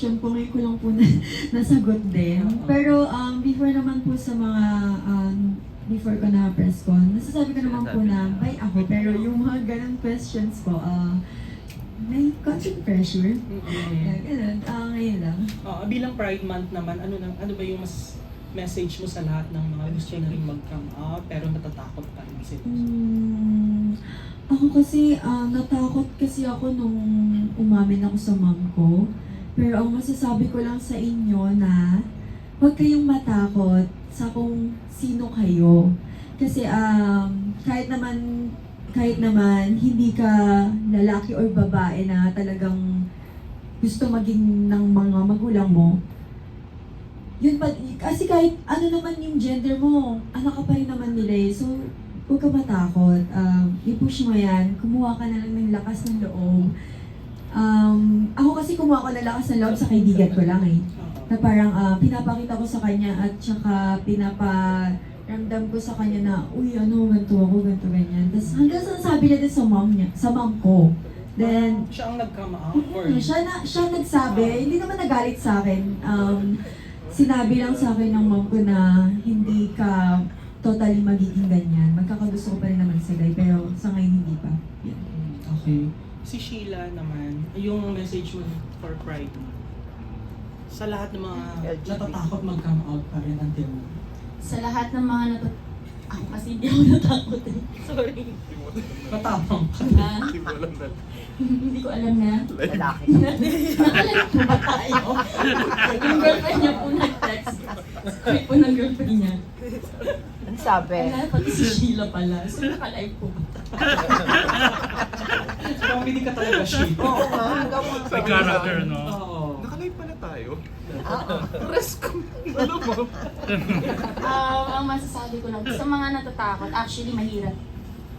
question po ngayon ko lang po nasagot din. Pero before naman po sa mga before ko na press con, nasasabi ko naman po na by ako. Pero yung mga ganang questions po, may constant pressure. Ganun, ngayon lang. Bilang Pride Month naman, ano ba yung mas message mo sa lahat ng mga gusto na rin mag-come out pero natatakot pa rin isip? Ako kasi, natakot kasi ako nung umamin ako sa mom ko. Pero ang masasabi ko lang sa inyo na huwag kayong matakot sa kung sino kayo. Kasi kahit naman hindi ka lalaki or babae na talagang gusto maging ng mga magulang mo, yun pa, kasi kahit ano naman yung gender mo, anak ka pa rin naman nila eh. So, huwag ka matakot. I-push mo yan. Kumuha ka na lang ng lakas ng loob. Ako kasi kumuha ko ng lakas ng loob sa kaibigan ko lang eh. Na parang pinapakita ko sa kanya at saka pinaparamdam ko sa kanya na, uy, ganito ako, ganito, ganyan. Tapos hanggang sa nasabi niya din sa mom ko. Then, Siya ang nag-come out? Or... siya nagsabi, hindi naman nagalit sa akin. Sinabi lang sa akin ng mom ko na hindi ka totally magiging ganyan. Magkakagusto ko pa rin naman sa guy, pero sa ngayon hindi pa. Yeah. Okay. Si Sheila naman, yung message mo for Pride Month, sa lahat ng mga natatakot mag-come out pa rin until now. Sa lahat ng mga ako kasi hindi ako natakot eh. Sorry. Matapang ka. Hindi ko alam na. Lalaki. Nakalive po ba tayo? Yung girlfriend niya po nag-text. Sabi po ng girlfriend niya. Ano sabi? Wala, pati si Sheila pala. So nakalive po ba tayo? Kung hindi ka talaga Sheila. Oo nga. May character, no? Oo. Nakalive pala tayo. Rest ko. Ano mo? Ang masasabi ko lang, sa mga natatakot, actually mahirap